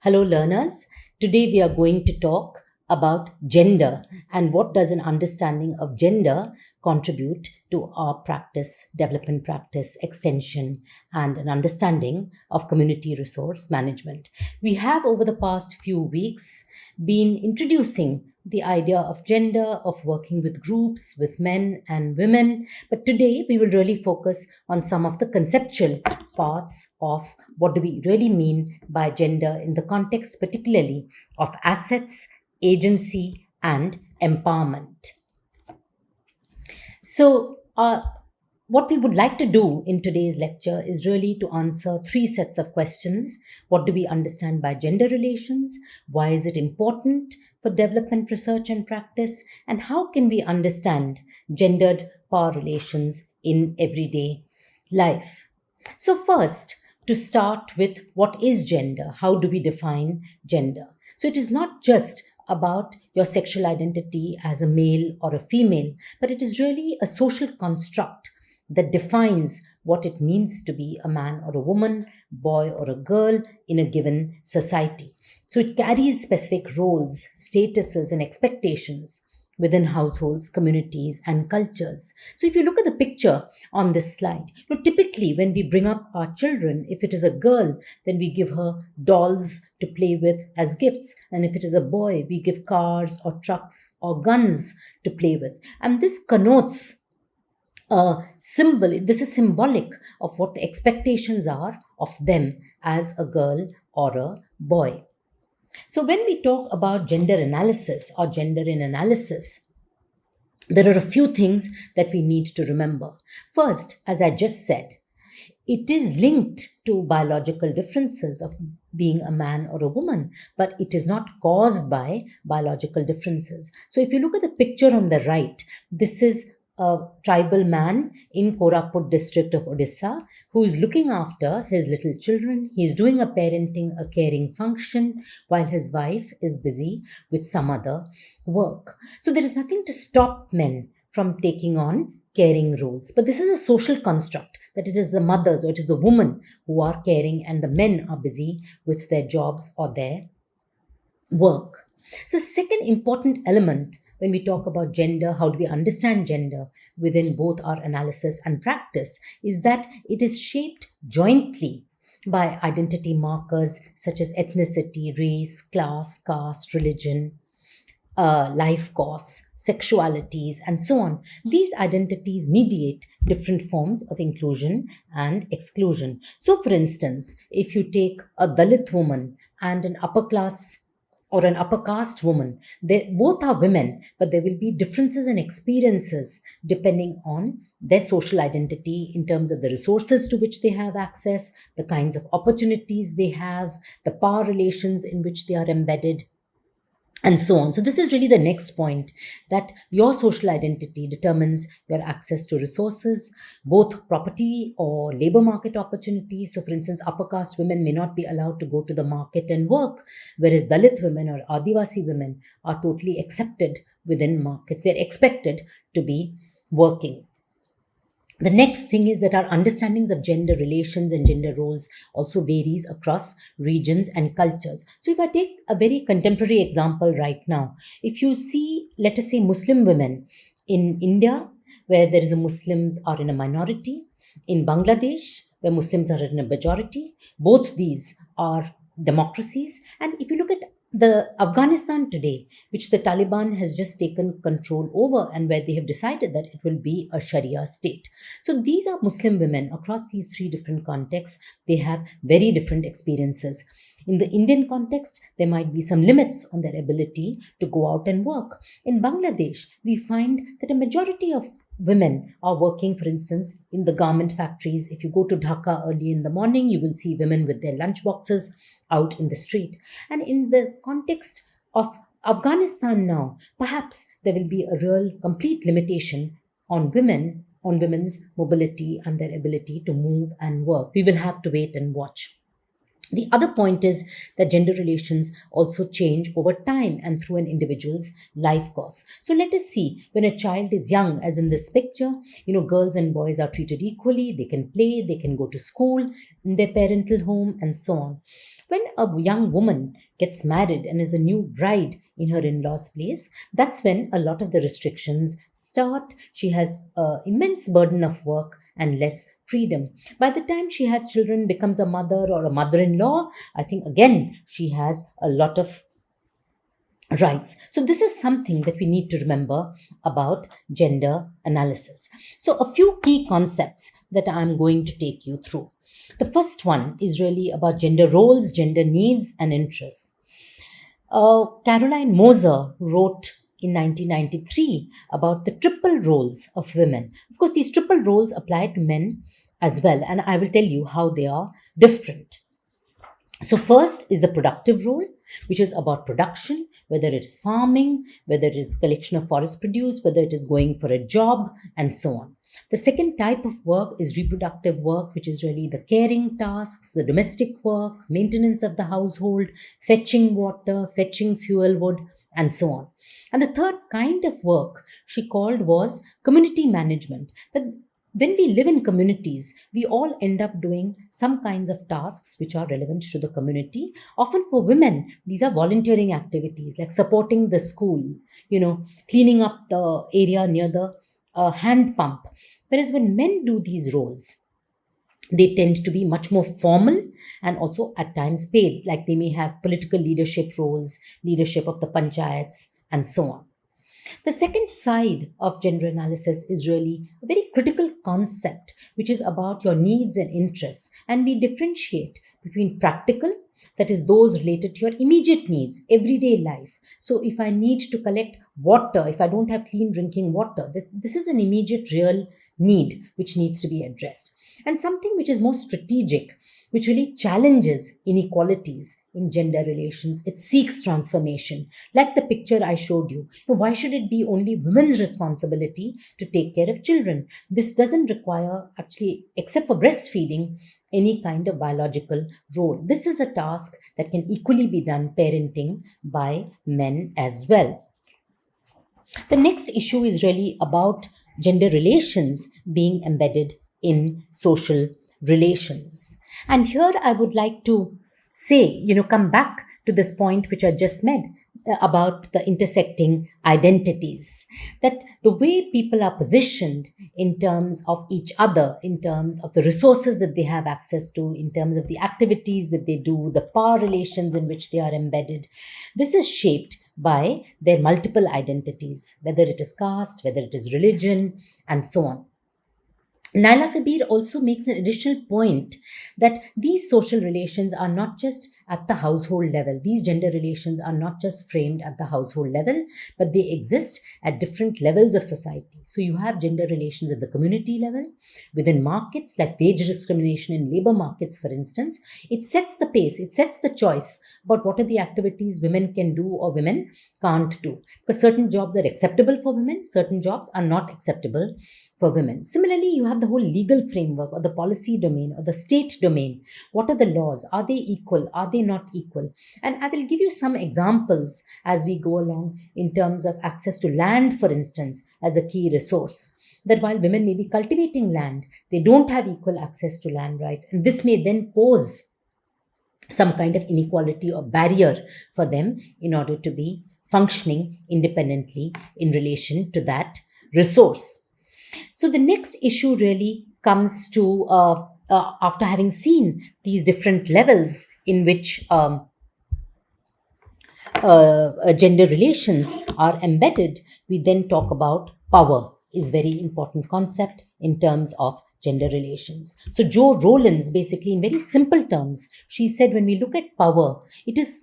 Hello, learners. Today we are going to talk about gender and what does an understanding of gender contribute to our practice, development practice, extension, and an understanding of community resource management. We have over the past few weeks been introducing the idea of gender, of working with groups, with men and women. But today we will really focus on some of the conceptual parts of what do we really mean by gender in the context, particularly of assets, agency, and empowerment. So, what we would like to do in today's lecture is really to answer three sets of questions. What do we understand by gender relations? Why is it important for development research and practice? And how can we understand gendered power relations in everyday life? So, first, to start with, what is gender? How do we define gender? So, it is not just about your sexual identity as a male or a female, but it is really a social construct that defines what it means to be a man or a woman, boy or a girl in a given society. So it carries specific roles, statuses, and expectations within households, communities, and cultures. So if you look at the picture on this slide, typically when we bring up our children, if it is a girl, then we give her dolls to play with as gifts. And if it is a boy, we give cars or trucks or guns to play with. And this connotes a symbol. This is symbolic of what the expectations are of them as a girl or a boy. So when we talk about gender analysis or gender in analysis, there are a few things that we need to remember. First, as I just said, it is linked to biological differences of being a man or a woman, but it is not caused by biological differences. So if you look at the picture on the right, this is a tribal man in Koraput district of Odisha who is looking after his little children. He's doing a parenting, a caring function while his wife is busy with some other work. So there is nothing to stop men from taking on caring roles. But this is a social construct that it is the mothers or it is the women who are caring and the men are busy with their jobs or their work. So, second important element when we talk about gender, how do we understand gender within both our analysis and practice, is that it is shaped jointly by identity markers such as ethnicity, race, class, caste, religion, life course, sexualities, and so on. These identities mediate different forms of inclusion and exclusion. So, for instance, if you take a Dalit woman and an upper class or an upper caste woman, they both are women, but there will be differences in experiences depending on their social identity in terms of the resources to which they have access, the kinds of opportunities they have, the power relations in which they are embedded, and so on. So this is really the next point, that your social identity determines your access to resources, both property or labor market opportunities. So for instance, upper caste women may not be allowed to go to the market and work, whereas Dalit women or Adivasi women are totally accepted within markets. They're expected to be working. The next thing is that our understandings of gender relations and gender roles also varies across regions and cultures. So if I take a very contemporary example right now, if you see, let us say, Muslim women in India, where there is a Muslims are in a minority, in Bangladesh, where Muslims are in a majority, both these are democracies. And if you look at the Afghanistan today, which the Taliban has just taken control over and where they have decided that it will be a Sharia state. So these are Muslim women across these three different contexts. They have very different experiences. In the Indian context, there might be some limits on their ability to go out and work. In Bangladesh, we find that a majority of women are working, for instance, in the garment factories. If you go to Dhaka early in the morning, you will see women with their lunch boxes out in the street. And in the context of Afghanistan now, perhaps there will be a real complete limitation on women, on women's mobility and their ability to move and work. We will have to wait and watch. The other point is that gender relations also change over time and through an individual's life course. So let us see, when a child is young, as in this picture, girls and boys are treated equally. They can play, they can go to school in their parental home, and so on. When a young woman gets married and is a new bride in her in law's place, that's when a lot of the restrictions start. She has an immense burden of work and less freedom. By the time she has children, becomes a mother or a mother in law, I think again she has a lot of rights. So, this is something that we need to remember about gender analysis. So, a few key concepts that I'm going to take you through. The first one is really about gender roles, gender needs, and interests. Caroline Moser wrote in 1993 about the triple roles of women. Of course, these triple roles apply to men as well, and I will tell you how they are different. So, first is the productive role, which is about production, whether it's farming, whether it is collection of forest produce, whether it is going for a job, and so on. The second type of work is reproductive work, which is really the caring tasks, the domestic work, maintenance of the household, fetching water, fetching fuel wood, and so on. And the third kind of work she called was community management. That when we live in communities, we all end up doing some kinds of tasks which are relevant to the community. Often for women, these are volunteering activities like supporting the school, cleaning up the area near the hand pump. Whereas when men do these roles, they tend to be much more formal and also at times paid, like they may have political leadership roles, leadership of the panchayats, and so on. The second side of gender analysis is really a very critical concept, which is about your needs and interests. And we differentiate between practical, that is, those related to your immediate needs, everyday life. So, if I need to collect water, if I don't have clean drinking water, this is an immediate, real need which needs to be addressed. And something which is more strategic, which really challenges inequalities in gender relations. It seeks transformation. Like the picture I showed you. Why should it be only women's responsibility to take care of children? This doesn't require, actually, except for breastfeeding, any kind of biological role. This is a task that can equally be done, parenting, by men as well. The next issue is really about gender relations being embedded in social relations. And here I would like to say, come back to this point which I just made about the intersecting identities. That the way people are positioned in terms of each other, in terms of the resources that they have access to, in terms of the activities that they do, the power relations in which they are embedded, this is shaped by their multiple identities, whether it is caste, whether it is religion, and so on. Naila Kabir also makes an additional point that these social relations are not just at the household level. These gender relations are not just framed at the household level, but they exist at different levels of society. So you have gender relations at the community level, within markets like wage discrimination in labor markets, for instance. It sets the pace, it sets the choice about what are the activities women can do or women can't do. Because certain jobs are acceptable for women, certain jobs are not acceptable for women. Similarly, you have the whole legal framework or the policy domain or the state domain. What are the laws? Are they equal? Are they not equal? And I will give you some examples as we go along in terms of access to land, for instance, as a key resource. That while women may be cultivating land, they don't have equal access to land rights. And this may then pose some kind of inequality or barrier for them in order to be functioning independently in relation to that resource. So the next issue really comes to after having seen these different levels in which gender relations are embedded, we then talk about power is very important concept in terms of gender relations. So Jo Rollins, basically in very simple terms, she said when we look at power, it is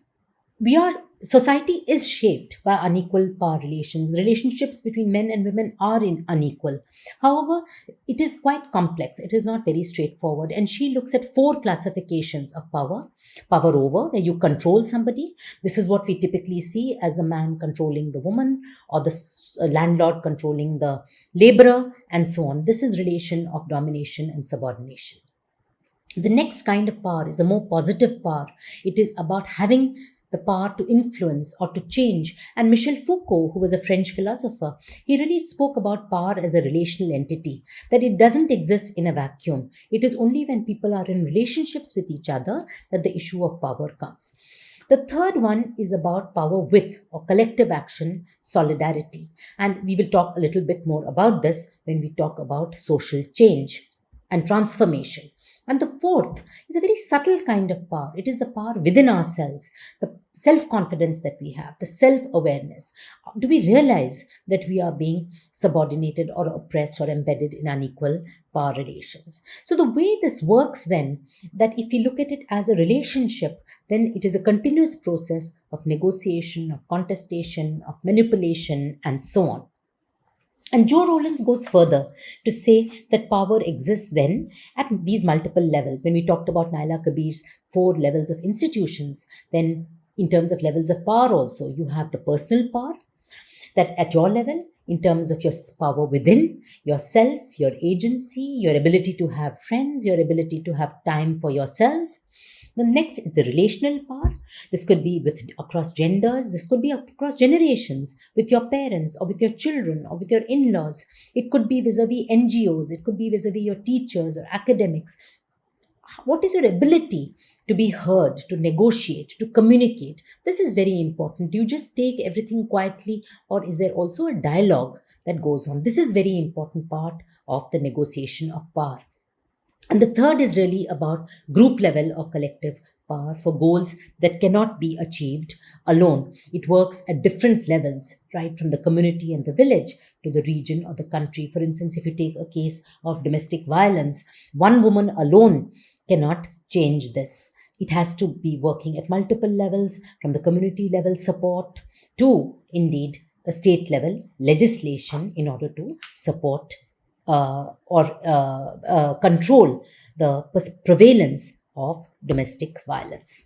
society is shaped by unequal power relations. The relationships between men and women are unequal. However, it is quite complex. It is not very straightforward. And she looks at 4 classifications of power. Power over, where you control somebody. This is what we typically see as the man controlling the woman or the landlord controlling the laborer and so on. This is relation of domination and subordination. The next kind of power is a more positive power. It is about having the power to influence or to change. And Michel Foucault, who was a French philosopher, he really spoke about power as a relational entity, that it doesn't exist in a vacuum. It is only when people are in relationships with each other that the issue of power comes. The third one is about power with or collective action, solidarity. And we will talk a little bit more about this when we talk about social change and transformation. And the fourth is a very subtle kind of power. It is the power within ourselves, the self confidence that we have, the self awareness. Do we realize that we are being subordinated or oppressed or embedded in unequal power relations? So, the way this works then, that if we look at it as a relationship, then it is a continuous process of negotiation, of contestation, of manipulation, and so on. And Joe Rollins goes further to say that power exists then at these multiple levels. When we talked about Naila Kabir's four levels of institutions, then in terms of levels of power also, you have the personal power, that at your level, in terms of your power within yourself, your agency, your ability to have friends, your ability to have time for yourselves. The next is the relational power. This could be with across genders, this could be across generations, with your parents or with your children or with your in-laws. It could be vis-a-vis NGOs, it could be vis-a-vis your teachers or academics. What is your ability to be heard, to negotiate, to communicate? This is very important. Do you just take everything quietly, or is there also a dialogue that goes on? This is very important part of the negotiation of power. And the third is really about group level or collective power for goals that cannot be achieved alone. It works at different levels, right, from the community and the village to the region or the country. For instance, if you take a case of domestic violence, one woman alone cannot change this. It has to be working at multiple levels, from the community level support to indeed a state level legislation in order to support or control the prevalence of domestic violence.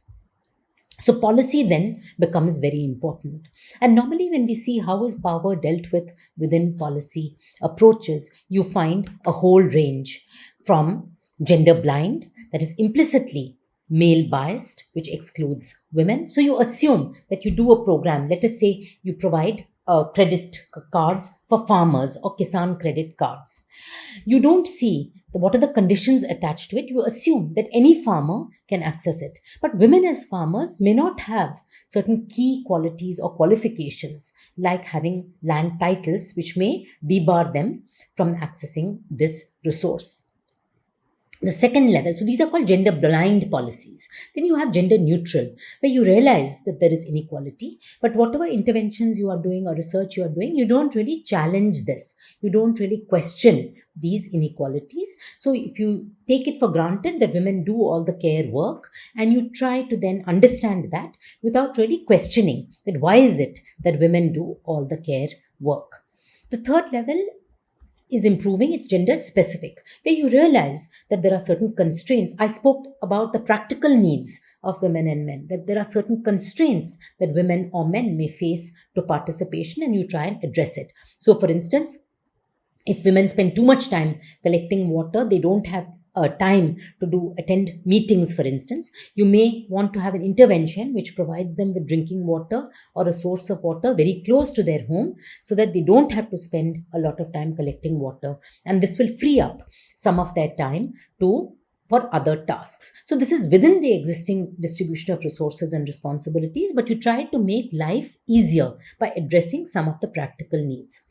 So policy then becomes very important. And normally when we see how is power dealt with within policy approaches, you find a whole range from gender blind, that is implicitly male biased, which excludes women. So you assume that you do a program, let us say you provide credit cards for farmers or Kisan credit cards. You don't see what are the conditions attached to it. You assume that any farmer can access it. But women as farmers may not have certain key qualities or qualifications, like having land titles, which may debar them from accessing this resource. The second level, so these are called gender blind policies. Then you have gender neutral, where you realize that there is inequality, but whatever interventions you are doing or research you are doing, you don't really challenge this. You don't really question these inequalities. So if you take it for granted that women do all the care work, and you try to then understand that without really questioning that why is it that women do all the care work. The third level is improving, it's gender specific, where you realize that there are certain constraints. I spoke about the practical needs of women and men, that there are certain constraints that women or men may face to participation, and you try and address it. So, for instance, if women spend too much time collecting water, they don't have time to attend meetings, for instance. You may want to have an intervention which provides them with drinking water or a source of water very close to their home, so that they don't have to spend a lot of time collecting water, and this will free up some of their time for other tasks. So this is within the existing distribution of resources and responsibilities, but you try to make life easier by addressing some of the practical needs.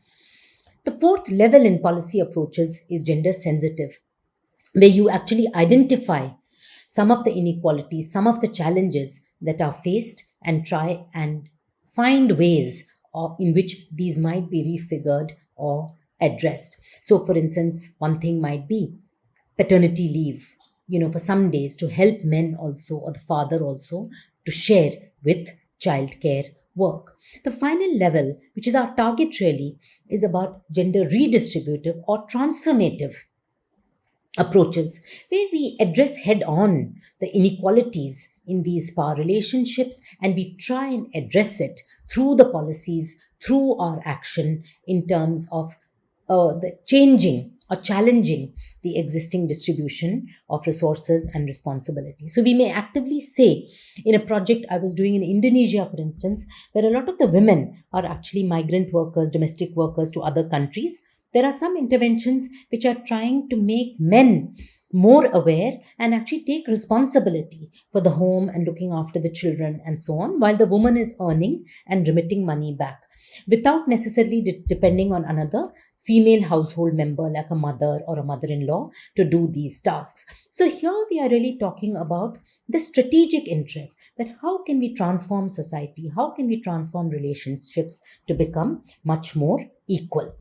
The fourth level in policy approaches is gender sensitive, where you actually identify some of the inequalities, some of the challenges that are faced, and try and find ways in which these might be refigured or addressed. So, for instance, one thing might be paternity leave, for some days, to help men also, or the father also, to share with childcare work. The final level, which is our target really, is about gender redistributive or transformative approaches, where we address head on the inequalities in these power relationships, and we try and address it through the policies, through our action, in terms of the changing or challenging the existing distribution of resources and responsibility. So we may actively say, in a project I was doing in Indonesia, for instance, where a lot of the women are actually migrant workers, domestic workers to other countries, there are some interventions which are trying to make men more aware and actually take responsibility for the home and looking after the children and so on, while the woman is earning and remitting money back without necessarily depending on another female household member like a mother or a mother in law to do these tasks. So, here we are really talking about the strategic interest, that how can we transform society, how can we transform relationships to become much more equal.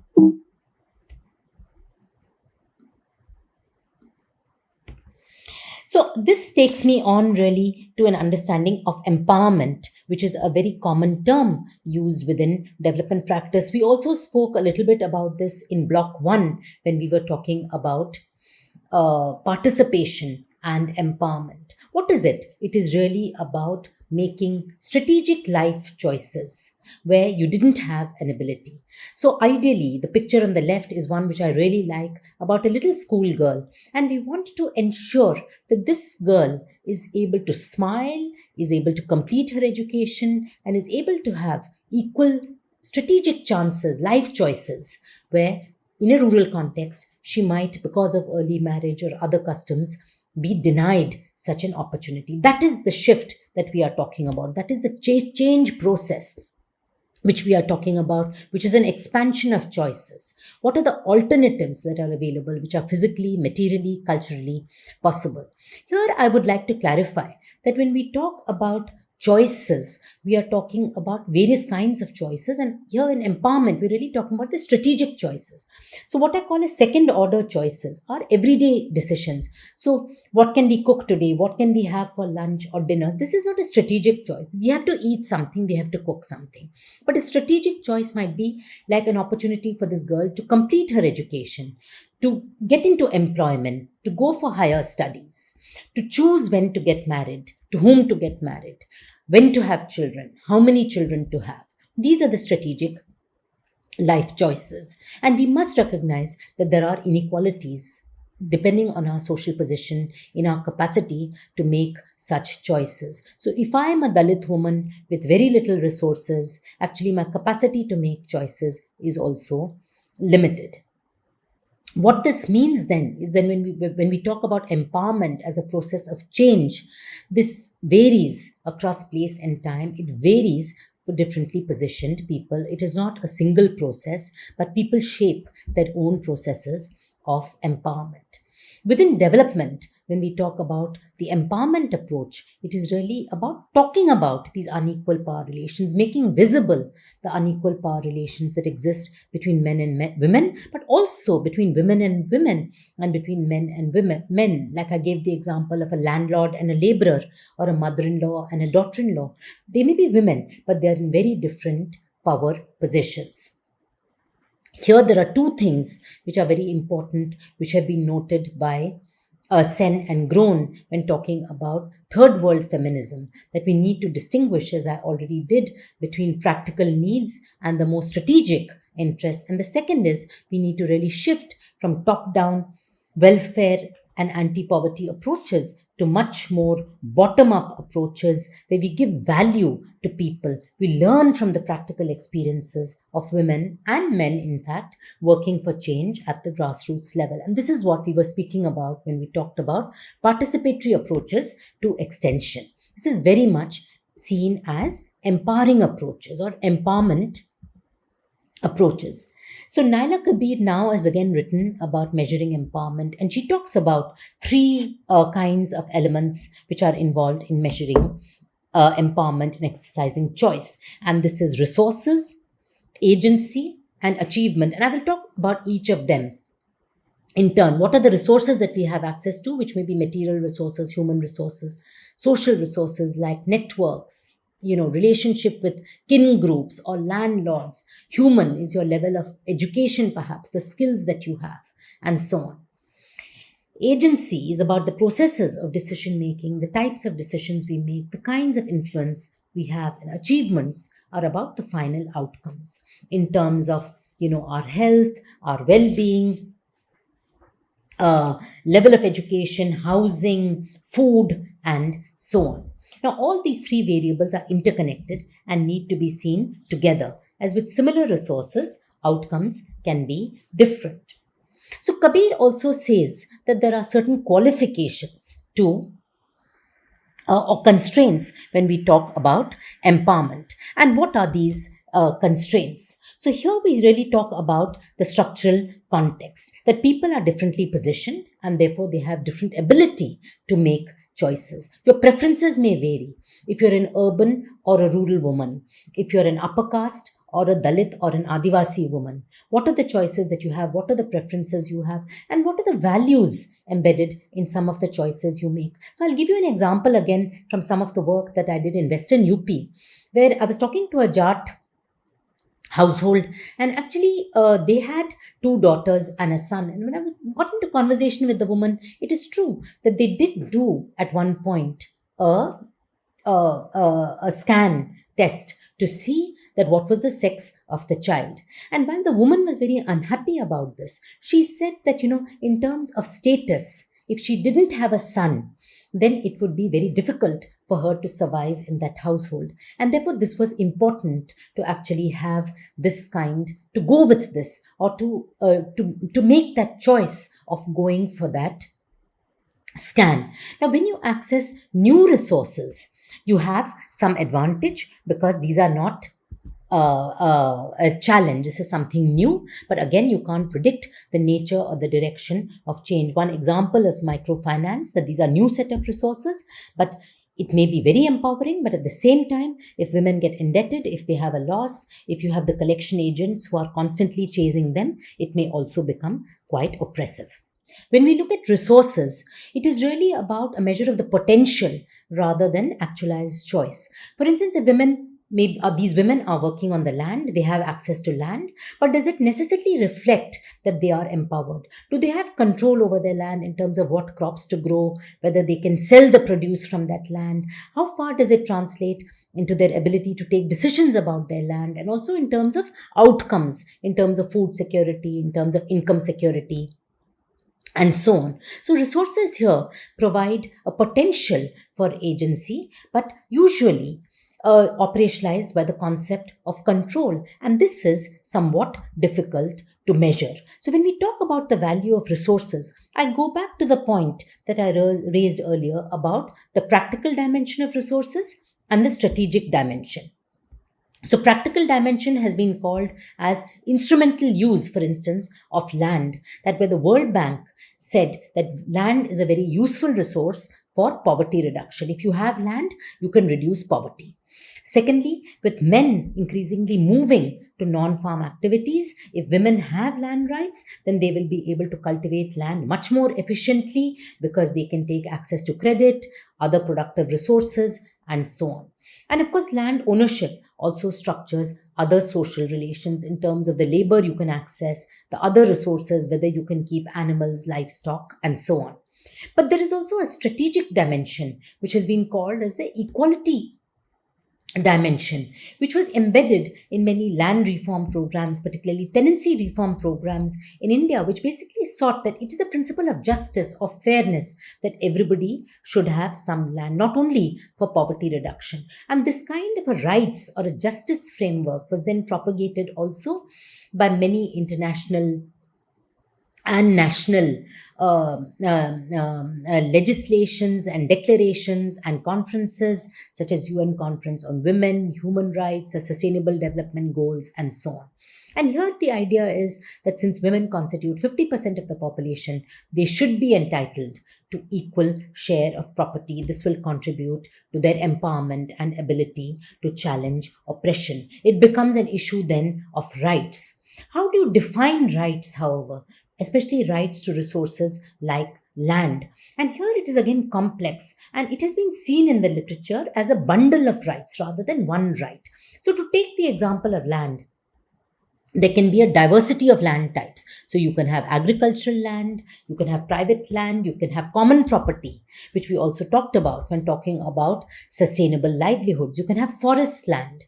So, this takes me on really to an understanding of empowerment, which is a very common term used within development practice. We also spoke a little bit about this in block one when we were talking about participation and empowerment. What is it? It is really about making strategic life choices where you didn't have an ability. So, ideally, the picture on the left is one which I really like, about a little schoolgirl. And we want to ensure that this girl is able to smile, is able to complete her education, and is able to have equal strategic chances, life choices, where in a rural context, she might, because of early marriage or other customs, be denied such an opportunity. That is the shift that we are talking about. That is the change process which we are talking about, which is an expansion of choices. What are the alternatives that are available, which are physically, materially, culturally possible? Here, I would like to clarify that when we talk about choices, we are talking about various kinds of choices. And here in empowerment, we're really talking about the strategic choices. So, what I call as second order choices are everyday decisions. So, what can we cook today? What can we have for lunch or dinner? This is not a strategic choice. We have to eat something, we have to cook something. But a strategic choice might be like an opportunity for this girl to complete her education, to get into employment, to go for higher studies, to choose when to get married, to whom to get married, when to have children, how many children to have. These are the strategic life choices. And we must recognize that there are inequalities depending on our social position in our capacity to make such choices. So, if I am a Dalit woman with very little resources, actually my capacity to make choices is also limited. What this means then is that when we talk about empowerment as a process of change, this varies across place and time. It varies for differently positioned people. It is not a single process, but people shape their own processes of empowerment. Within development, when we talk about the empowerment approach, it is really about talking about these unequal power relations, making visible the unequal power relations that exist between men and women, but also between women and between men and women. Men, like I gave the example of a landlord and a laborer, or a mother-in-law and a daughter-in-law. They may be women, but they are in very different power positions. Here, there are two things which are very important, which have been noted by Sen and Groen when talking about third world feminism, that we need to distinguish, as I already did, between practical needs and the more strategic interests. And the second is we need to really shift from top down welfare and anti poverty approaches to much more bottom up approaches where we give value to people. We learn from the practical experiences of women and men, in fact, working for change at the grassroots level. And this is what we were speaking about when we talked about participatory approaches to extension. This is very much seen as empowering approaches or empowerment approaches. So Naila Kabir now has again written about measuring empowerment, and she talks about three kinds of elements which are involved in measuring empowerment and exercising choice. And this is resources, agency, and achievement. And I will talk about each of them in turn. What are the resources that we have access to, which may be material resources, human resources, social resources like networks, relationship with kin groups or landlords. Human is your level of education, perhaps the skills that you have, and so on. Agency is about the processes of decision making, the types of decisions we make, the kinds of influence we have. And achievements are about the final outcomes in terms of our health, our well-being, level of education, housing, food, and so on. Now, all these three variables are interconnected and need to be seen together, as with similar resources, outcomes can be different. So, Kabir also says that there are certain qualifications to or constraints when we talk about empowerment. And what are these constraints? So, here we really talk about the structural context that people are differently positioned and therefore they have different ability to make choices. Your preferences may vary if you're an urban or a rural woman, if you're an upper caste or a Dalit or an Adivasi woman. What are the choices that you have? What are the preferences you have? And what are the values embedded in some of the choices you make? So I'll give you an example again from some of the work that I did in Western UP, where I was talking to a Jat household, and actually they had two daughters and a son. And when I got into conversation with the woman, it is true that they did do at one point a scan test to see that what was the sex of the child. And while the woman was very unhappy about this, she said that, in terms of status, if she didn't have a son, then it would be very difficult for her to survive in that household. And therefore, this was important to actually have this kind, to go with this, or to make that choice of going for that scan. Now, when you access new resources, you have some advantage because these are not a challenge. This is something new, but again, you can't predict the nature or the direction of change. One example is microfinance, that these are new set of resources, but it may be very empowering, but at the same time, if women get indebted, if they have a loss, if you have the collection agents who are constantly chasing them, it may also become quite oppressive. When we look at resources, it is really about a measure of the potential rather than actualized choice. For instance, these women are working on the land, they have access to land, but does it necessarily reflect that they are empowered? Do they have control over their land in terms of what crops to grow, whether they can sell the produce from that land? How far does it translate into their ability to take decisions about their land, and also in terms of outcomes, in terms of food security, in terms of income security, and so on. So, resources here provide a potential for agency, but usually operationalized by the concept of control. And this is somewhat difficult to measure. So, when we talk about the value of resources, I go back to the point that I raised earlier about the practical dimension of resources and the strategic dimension. So, practical dimension has been called as instrumental use, for instance, of land, that where the World Bank said that land is a very useful resource for poverty reduction. If you have land, you can reduce poverty. Secondly, with men increasingly moving to non-farm activities, if women have land rights, then they will be able to cultivate land much more efficiently because they can take access to credit, other productive resources, and so on. And of course, land ownership also structures other social relations in terms of the labor you can access, the other resources, whether you can keep animals, livestock, and so on. But there is also a strategic dimension, which has been called as the equality dimension, which was embedded in many land reform programs, particularly tenancy reform programs in India, which basically sought that it is a principle of justice, of fairness, that everybody should have some land, not only for poverty reduction. And this kind of a rights or a justice framework was then propagated also by many international and national legislations and declarations and conferences, such as UN Conference on Women, Human Rights, Sustainable Development Goals, and so on. And here the idea is that since women constitute 50% of the population, they should be entitled to equal share of property. This will contribute to their empowerment and ability to challenge oppression. It becomes an issue then of rights. How do you define rights, however? Especially rights to resources like land. And here it is again complex, and it has been seen in the literature as a bundle of rights rather than one right. So, to take the example of land, there can be a diversity of land types. So, you can have agricultural land, you can have private land, you can have common property, which we also talked about when talking about sustainable livelihoods. You can have forest land.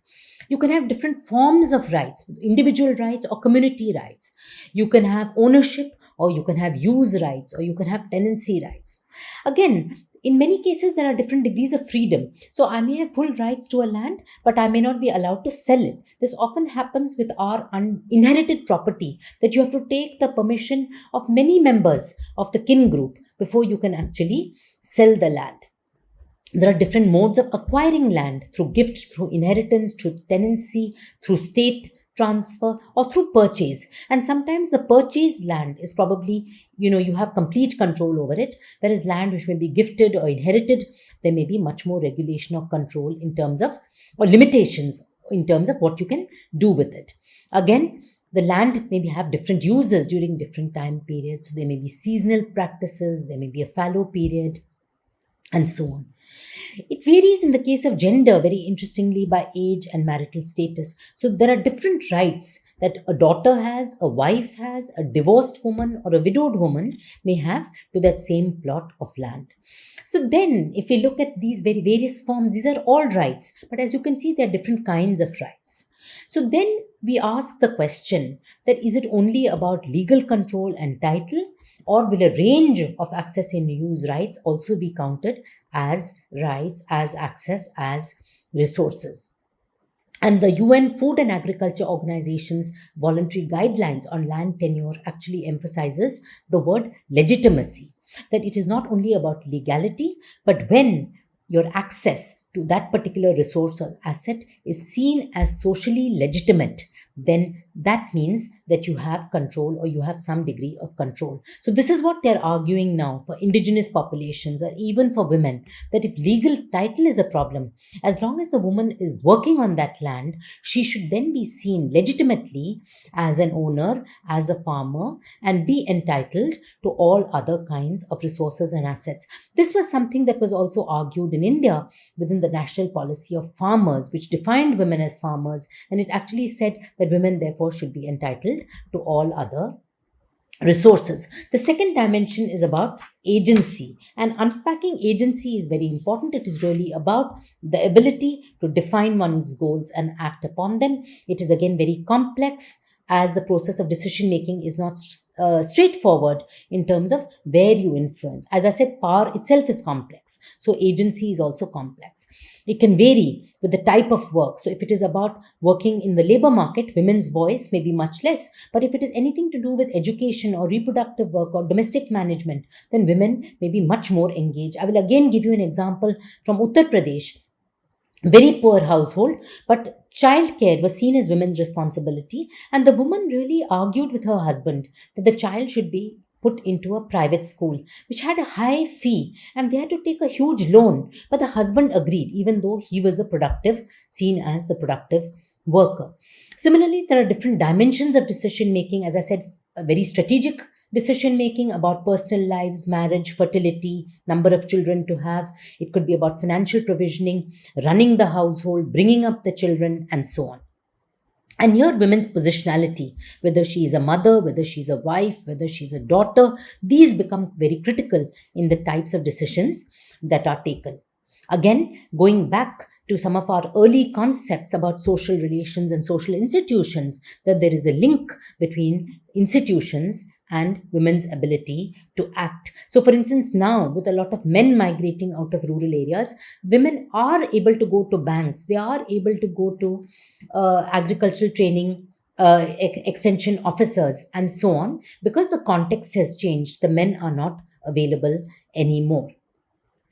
You can have different forms of rights, individual rights or community rights. You can have ownership, or you can have use rights, or you can have tenancy rights. Again, in many cases, there are different degrees of freedom. So I may have full rights to a land, but I may not be allowed to sell it. This often happens with our inherited property, that you have to take the permission of many members of the kin group before you can actually sell the land. There are different modes of acquiring land: through gift, through inheritance, through tenancy, through state transfer, or through purchase. And sometimes the purchased land is probably, you have complete control over it, whereas land which may be gifted or inherited, there may be much more regulation or control in terms of, or limitations in terms of what you can do with it. Again, the land maybe have different uses during different time periods. So there may be seasonal practices, there may be a fallow period, and so on. It varies in the case of gender, very interestingly, by age and marital status. So there are different rights that a daughter has, a wife has, a divorced woman or a widowed woman may have to that same plot of land. So then, if we look at these very various forms, these are all rights. But as you can see, there are different kinds of rights. So then we ask the question that, is it only about legal control and title, or will a range of access and use rights also be counted as rights, as access, as resources? And the UN Food and Agriculture Organization's voluntary guidelines on land tenure actually emphasizes the word legitimacy, that it is not only about legality, but when your access to that particular resource or asset is seen as socially legitimate, then that means that you have control, or you have some degree of control. So this is what they're arguing now for indigenous populations, or even for women, that if legal title is a problem, as long as the woman is working on that land, she should then be seen legitimately as an owner, as a farmer, and be entitled to all other kinds of resources and assets. This was something that was also argued in India within the national policy of farmers, which defined women as farmers, and it actually said that women therefore should be entitled to all other resources. The second dimension is about agency, and unpacking agency is very important. It is really about the ability to define one's goals and act upon them. It is again very complex, as the process of decision making is not straightforward in terms of where you influence. As I said, power itself is complex, so agency is also complex. It can vary with the type of work. So if it is about working in the labor market, women's voice may be much less. But if it is anything to do with education or reproductive work or domestic management, then women may be much more engaged. I will again give you an example from Uttar Pradesh. Very poor household, but childcare was seen as women's responsibility, and the woman really argued with her husband that the child should be put into a private school, which had a high fee, and they had to take a huge loan. But the husband agreed, even though he was seen as the productive worker. Similarly, there are different dimensions of decision making. As I said, a very strategic decision making about personal lives, marriage, fertility, number of children to have. It could be about financial provisioning, running the household, bringing up the children, and so on. And here, women's positionality, whether she is a mother, whether she's a wife, whether she's a daughter, these become very critical in the types of decisions that are taken. Again, going back to some of our early concepts about social relations and social institutions, that there is a link between institutions and women's ability to act. So, for instance, now with a lot of men migrating out of rural areas, women are able to go to banks, they are able to go to agricultural training, extension officers, and so on, because the context has changed. The men are not available anymore.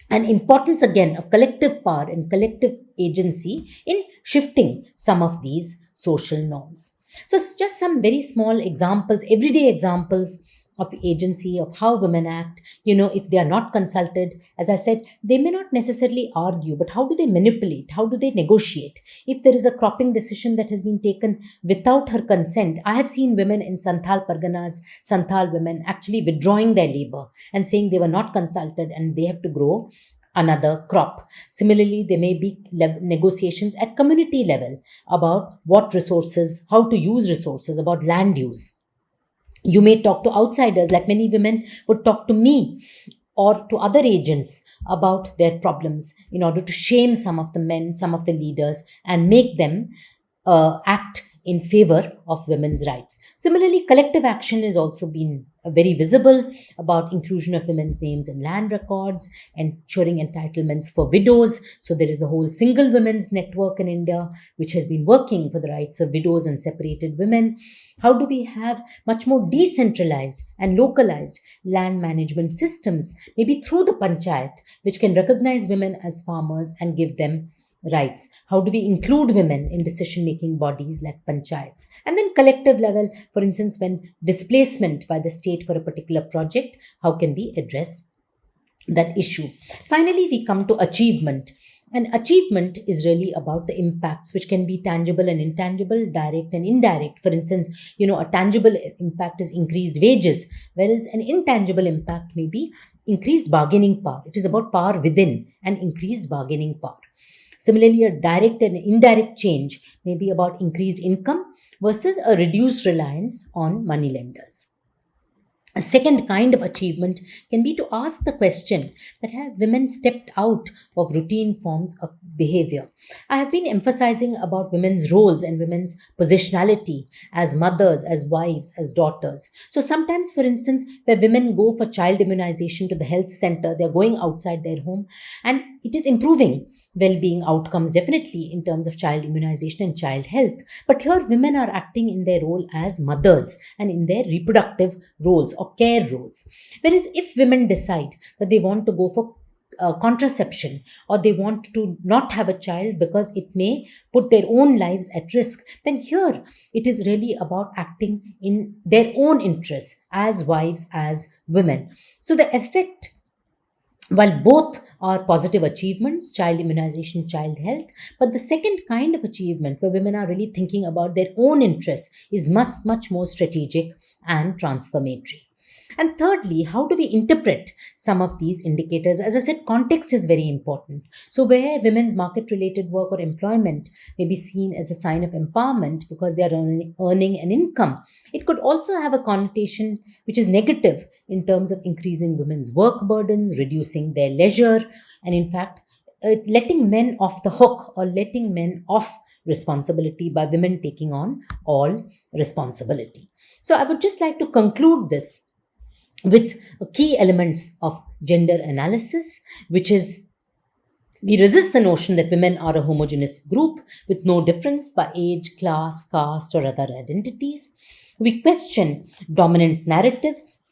And importance again of collective power and collective agency in shifting some of these social norms. So it's just some very small examples, everyday examples of agency, of how women act. If they are not consulted, as I said, they may not necessarily argue, but how do they manipulate? How do they negotiate? If there is a cropping decision that has been taken without her consent, I have seen women in Santhal Parganas, Santhal women actually withdrawing their labor and saying they were not consulted and they have to grow another crop. Similarly, there may be negotiations at community level about what resources, how to use resources, about land use. You may talk to outsiders, like many women would talk to me or to other agents about their problems in order to shame some of the men, some of the leaders, and make them act in favor of women's rights. Similarly, collective action has also been very visible about inclusion of women's names in land records, ensuring entitlements for widows. So there is the whole single women's network in India, which has been working for the rights of widows and separated women. How do we have much more decentralized and localized land management systems, maybe through the panchayat, which can recognize women as farmers and give them rights? How do we include women in decision making bodies like panchayats? And then collective level, for instance, when displacement by the state for a particular project, how can we address that issue? Finally, we come to achievement. And achievement is really about the impacts, which can be tangible and intangible, direct and indirect. For instance, a tangible impact is increased wages, whereas an intangible impact may be increased bargaining power. It is about power within and increased bargaining power. Similarly, a direct and indirect change may be about increased income versus a reduced reliance on moneylenders. A second kind of achievement can be to ask the question that have women stepped out of routine forms of behavior? I have been emphasizing about women's roles and women's positionality as mothers, as wives, as daughters. So sometimes, for instance, where women go for child immunization to the health center, they're going outside their home, and it is improving well-being outcomes definitely in terms of child immunization and child health. But here women are acting in their role as mothers and in their reproductive roles or care roles. Whereas if women decide that they want to go for contraception, or they want to not have a child because it may put their own lives at risk, then here it is really about acting in their own interests as wives, as women. So the effect, while both are positive achievements, child immunization, child health, but the second kind of achievement where women are really thinking about their own interests is much, much more strategic and transformatory. And thirdly, how do we interpret some of these indicators? As I said, context is very important. So where women's market-related work or employment may be seen as a sign of empowerment because they are earning an income, it could also have a connotation which is negative in terms of increasing women's work burdens, reducing their leisure, and in fact, letting men off the hook or letting men off responsibility by women taking on all responsibility. So I would just like to conclude this with key elements of gender analysis, which is we resist the notion that women are a homogeneous group with no difference by age, class, caste, or other identities. We question dominant narratives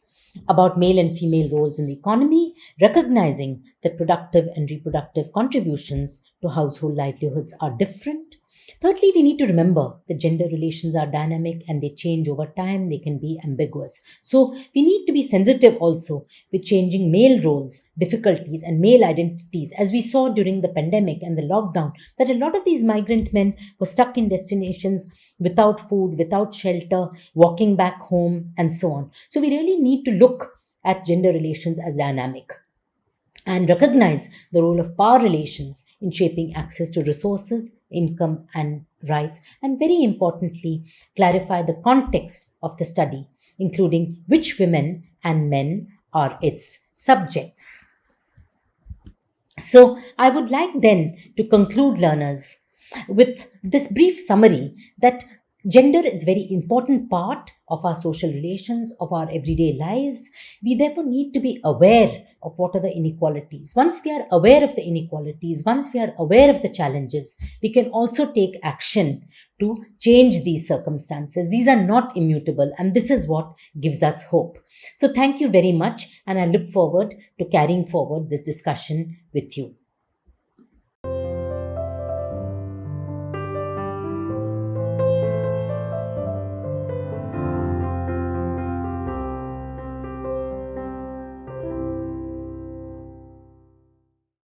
about male and female roles in the economy, recognizing that productive and reproductive contributions to household livelihoods are different. Thirdly, we need to remember that gender relations are dynamic and they change over time. They can be ambiguous. So we need to be sensitive also with changing male roles, difficulties, and male identities, as we saw during the pandemic and the lockdown, that a lot of these migrant men were stuck in destinations without food, without shelter, walking back home, and so on. So we really need to look at gender relations as dynamic and recognize the role of power relations in shaping access to resources, income, and rights, and very importantly, clarify the context of the study, including which women and men are its subjects. So, I would like then to conclude, learners, with this brief summary that gender is a very important part of our social relations, of our everyday lives. We therefore need to be aware of what are the inequalities. Once we are aware of the inequalities, once we are aware of the challenges, we can also take action to change these circumstances. These are not immutable, and this is what gives us hope. So thank you very much, and I look forward to carrying forward this discussion with you.